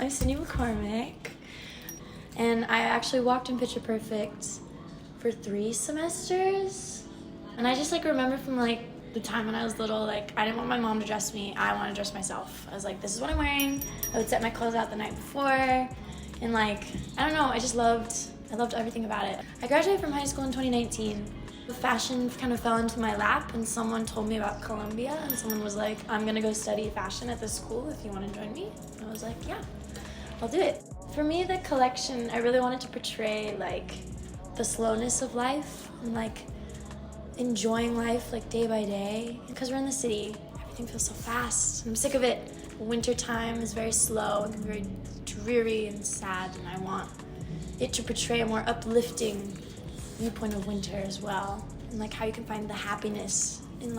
I'm Sydney McCormick, and I actually walked in Picture Perfect for 3 semesters. And I just remember from the time when I was little, I didn't want my mom to dress me. I wanted to dress myself. I was like, this is what I'm wearing. I would set my clothes out the night before, and I don't know, I loved everything about it. I graduated from high school in 2019. The fashion kind of fell into my lap, and someone told me about Columbia, and someone was like, I'm gonna go study fashion at this school if you want to join me. And I was like, yeah, I'll do it. For me, the collection, I really wanted to portray the slowness of life and enjoying life day by day. Because we're in the city, everything feels so fast. I'm sick of it. Winter time is very slow and very dreary and sad, and I want it to portray a more uplifting viewpoint of winter as well, and how you can find the happiness in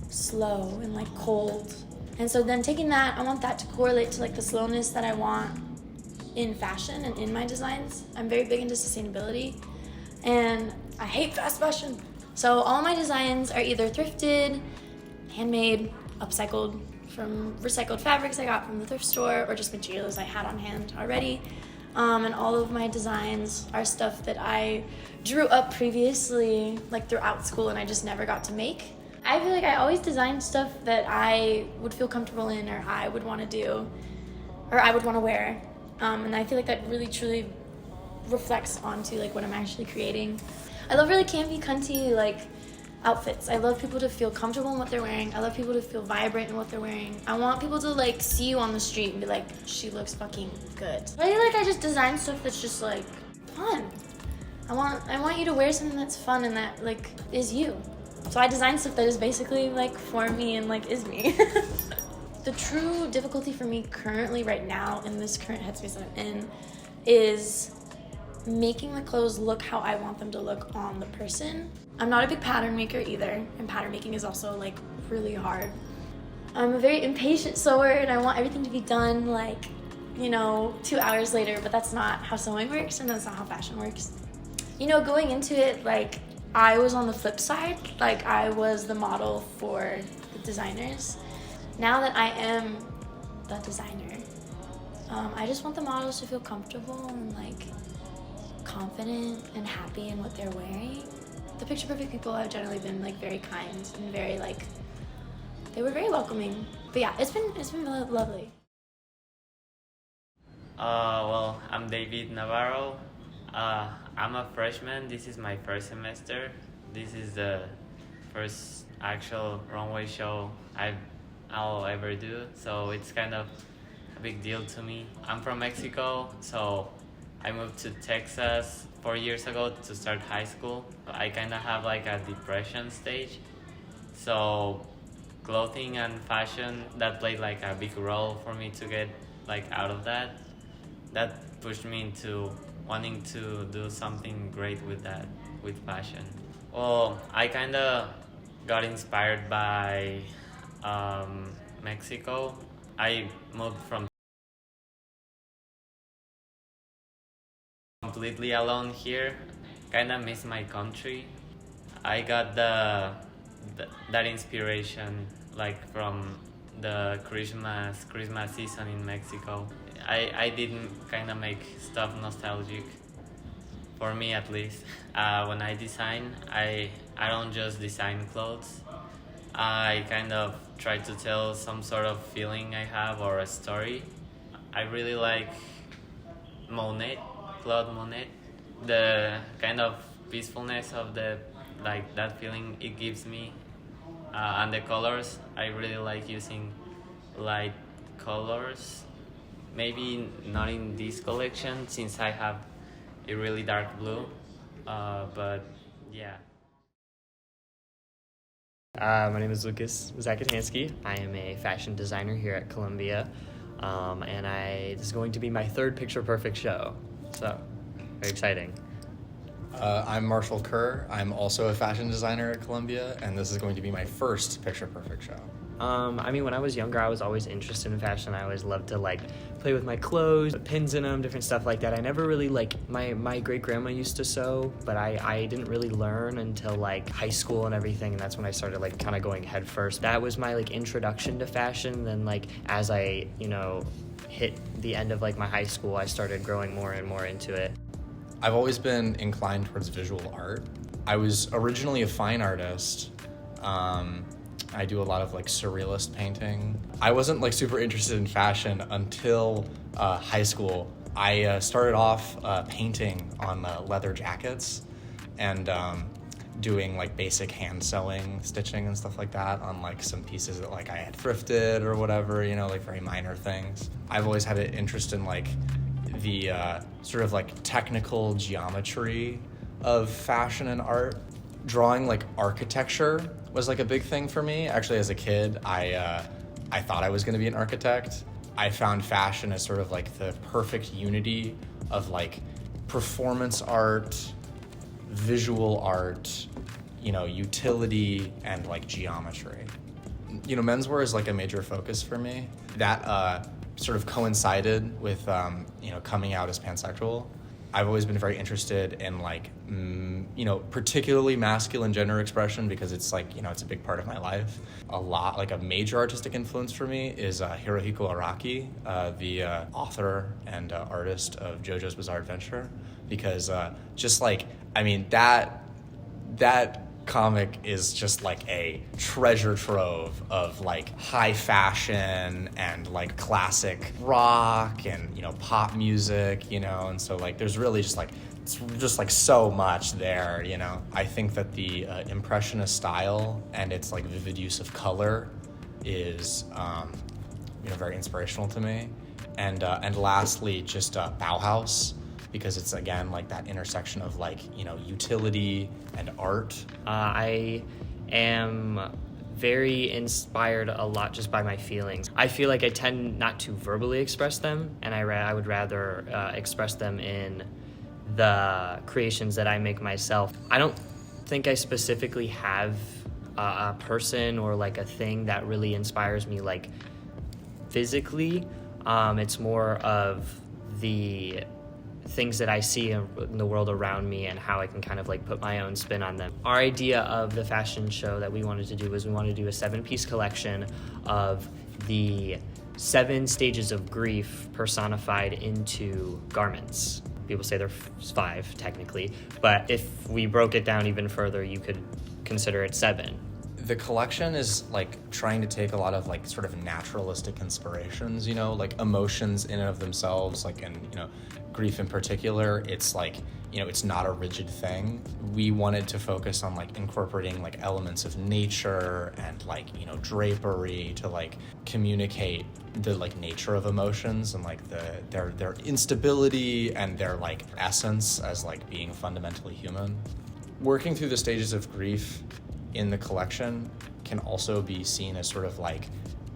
slow and cold. And so then taking that, I want that to correlate to the slowness that I want in fashion and in my designs. I'm very big into sustainability, and I hate fast fashion. So all my designs are either thrifted, handmade, upcycled from recycled fabrics I got from the thrift store, or just materials I had on hand already. And all of my designs are stuff that I drew up previously, throughout school, and I just never got to make. I feel I always design stuff that I would feel comfortable in, or I would want to do, or I would want to wear. And I feel that really truly reflects onto what I'm actually creating. I love really campy, cunty outfits. I love people to feel comfortable in what they're wearing. I love people to feel vibrant in what they're wearing. I want people to see you on the street and be like, she looks fucking good. I just design stuff that's just fun. I want you to wear something that's fun and that is you. So I design stuff that is basically for me and is me. The true difficulty for me currently right now in this current headspace that I'm in is making the clothes look how I want them to look on the person. I'm not a big pattern maker either, and pattern making is also really hard. I'm a very impatient sewer, and I want everything to be done 2 hours later, but that's not how sewing works, and that's not how fashion works. Going into it, I was on the flip side, I was the model for the designers. Now that I am the designer, I just want the models to feel comfortable and confident and happy in what they're wearing. The Picture Perfect people have generally been very kind and very they were very welcoming. But yeah, it's been really lovely. Well, I'm David Navarro. I'm a freshman. This is my first semester. This is the first actual runway show I'll ever do, so it's kind of a big deal to me. I'm from Mexico, so I moved to Texas 4 years ago to start high school. I kind of have a depression stage, so clothing and fashion, that played a big role for me to get out of that. That pushed me into wanting to do something great with that, with fashion. Well, I kind of got inspired by Mexico. I moved from completely alone here. Kind of miss my country. I got that inspiration from the Christmas season in Mexico. I didn't kind of make stuff nostalgic, for me at least. When I design, I don't just design clothes. I kind of try to tell some sort of feeling I have or a story. I really like Monet, Claude Monet. The kind of peacefulness of that feeling it gives me, and the colors. I really like using light colors. Maybe not in this collection since I have a really dark blue, but yeah. My name is Lucas Zakatansky. I am a fashion designer here at Columbia, and this is going to be my 3rd Picture Perfect show, so very exciting. I'm Marshall Kerr. I'm also a fashion designer at Columbia, and this is going to be my 1st Picture Perfect show. I mean, when I was younger, I was always interested in fashion. I always loved to like play with my clothes, put pins in them, different stuff like that. I never really like, my great grandma used to sew, but I didn't really learn until like high school and everything, and that's when I started like kind of going head first. That was my like introduction to fashion. Then like as I, hit the end of like my high school, I started growing more and more into it. I've always been inclined towards visual art. I was originally a fine artist. I do a lot of like surrealist painting. I wasn't like super interested in fashion until high school. I started off painting on leather jackets and doing like basic hand sewing, stitching and stuff like that on like some pieces that like I had thrifted or whatever, like very minor things. I've always had an interest in like the sort of like technical geometry of fashion and art. Drawing like architecture was like a big thing for me. Actually, as a kid, I thought I was going to be an architect. I found fashion as sort of like the perfect unity of like performance art, visual art, utility, and like geometry. Menswear is like a major focus for me. That sort of coincided with coming out as pansexual. I've always been very interested in like particularly masculine gender expression because it's like it's a big part of my life. A lot, like a major artistic influence for me is Hirohiko Araki, the author and artist of JoJo's Bizarre Adventure, because that comic is just like a treasure trove of like high fashion and like classic rock and pop music, and so like there's really just like it's just like so much there. I think that the impressionist style and its like vivid use of color is very inspirational to me, and lastly just Bauhaus, because it's again like that intersection of like utility and art. I am very inspired a lot just by my feelings. I feel like I tend not to verbally express them, and I would rather express them in the creations that I make myself. I don't think I specifically have a person or like a thing that really inspires me like physically. It's more of the things that I see in the world around me and how I can kind of like put my own spin on them. Our idea of the fashion show that we wanted to do was we wanted to do a 7-piece collection of the 7 stages of grief personified into garments. People say there's 5 technically, but if we broke it down even further, you could consider it 7. The collection is like trying to take a lot of like sort of naturalistic inspirations, like emotions in and of themselves, like, and grief in particular. It's like, it's not a rigid thing. We wanted to focus on like incorporating like elements of nature and like, drapery to like communicate the like nature of emotions and like their instability and their like essence as like being fundamentally human. Working through the stages of grief in the collection can also be seen as sort of like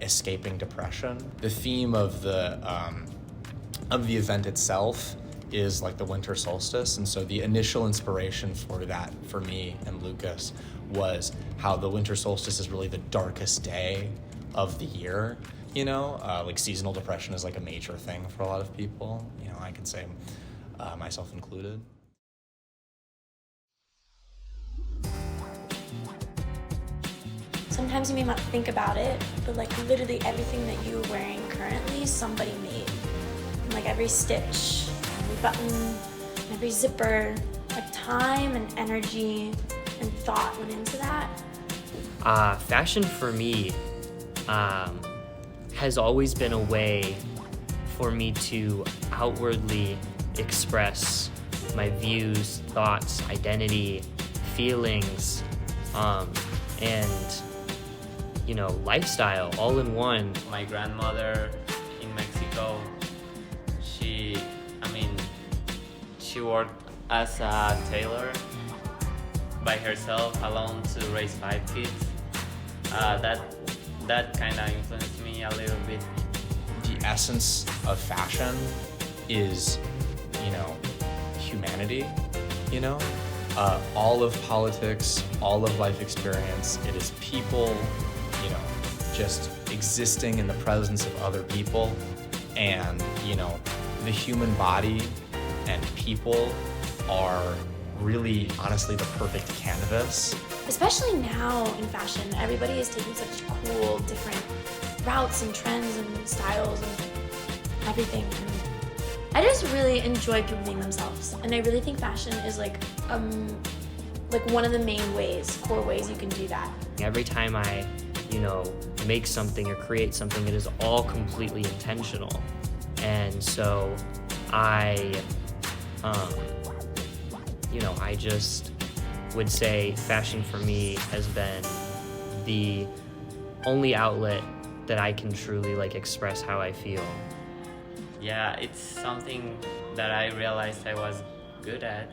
escaping depression. The theme of the event itself is like the winter solstice, and so the initial inspiration for that for me and Lucas was how the winter solstice is really the darkest day of the year. Like seasonal depression is like a major thing for a lot of people. I could say myself included. Sometimes you may not think about it, but like literally everything that you're wearing currently, somebody made. And like every stitch, every button, every zipper, like time and energy and thought went into that. Fashion for me has always been a way for me to outwardly express my views, thoughts, identity, feelings, and lifestyle all in one. My grandmother in Mexico, she worked as a tailor by herself alone to raise 5 kids. That kind of influenced me a little bit. The essence of fashion is, humanity, all of politics, all of life experience. It is people, just existing in the presence of other people. And, you know, the human body and people are really, honestly, the perfect canvas. Especially now in fashion, everybody is taking such cool, different routes and trends and styles and everything. And I just really enjoy people being themselves, and I really think fashion is like one of the main ways, core ways you can do that. Every time I, make something or create something, it is all completely intentional. And so I just would say fashion for me has been the only outlet that I can truly express how I feel. Yeah, it's something that I realized I was good at,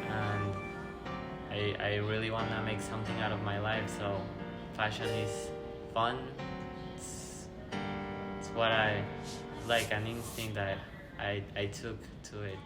and I really want to make something out of my life, so fashion is fun. It's what I like, an instinct that I took to it.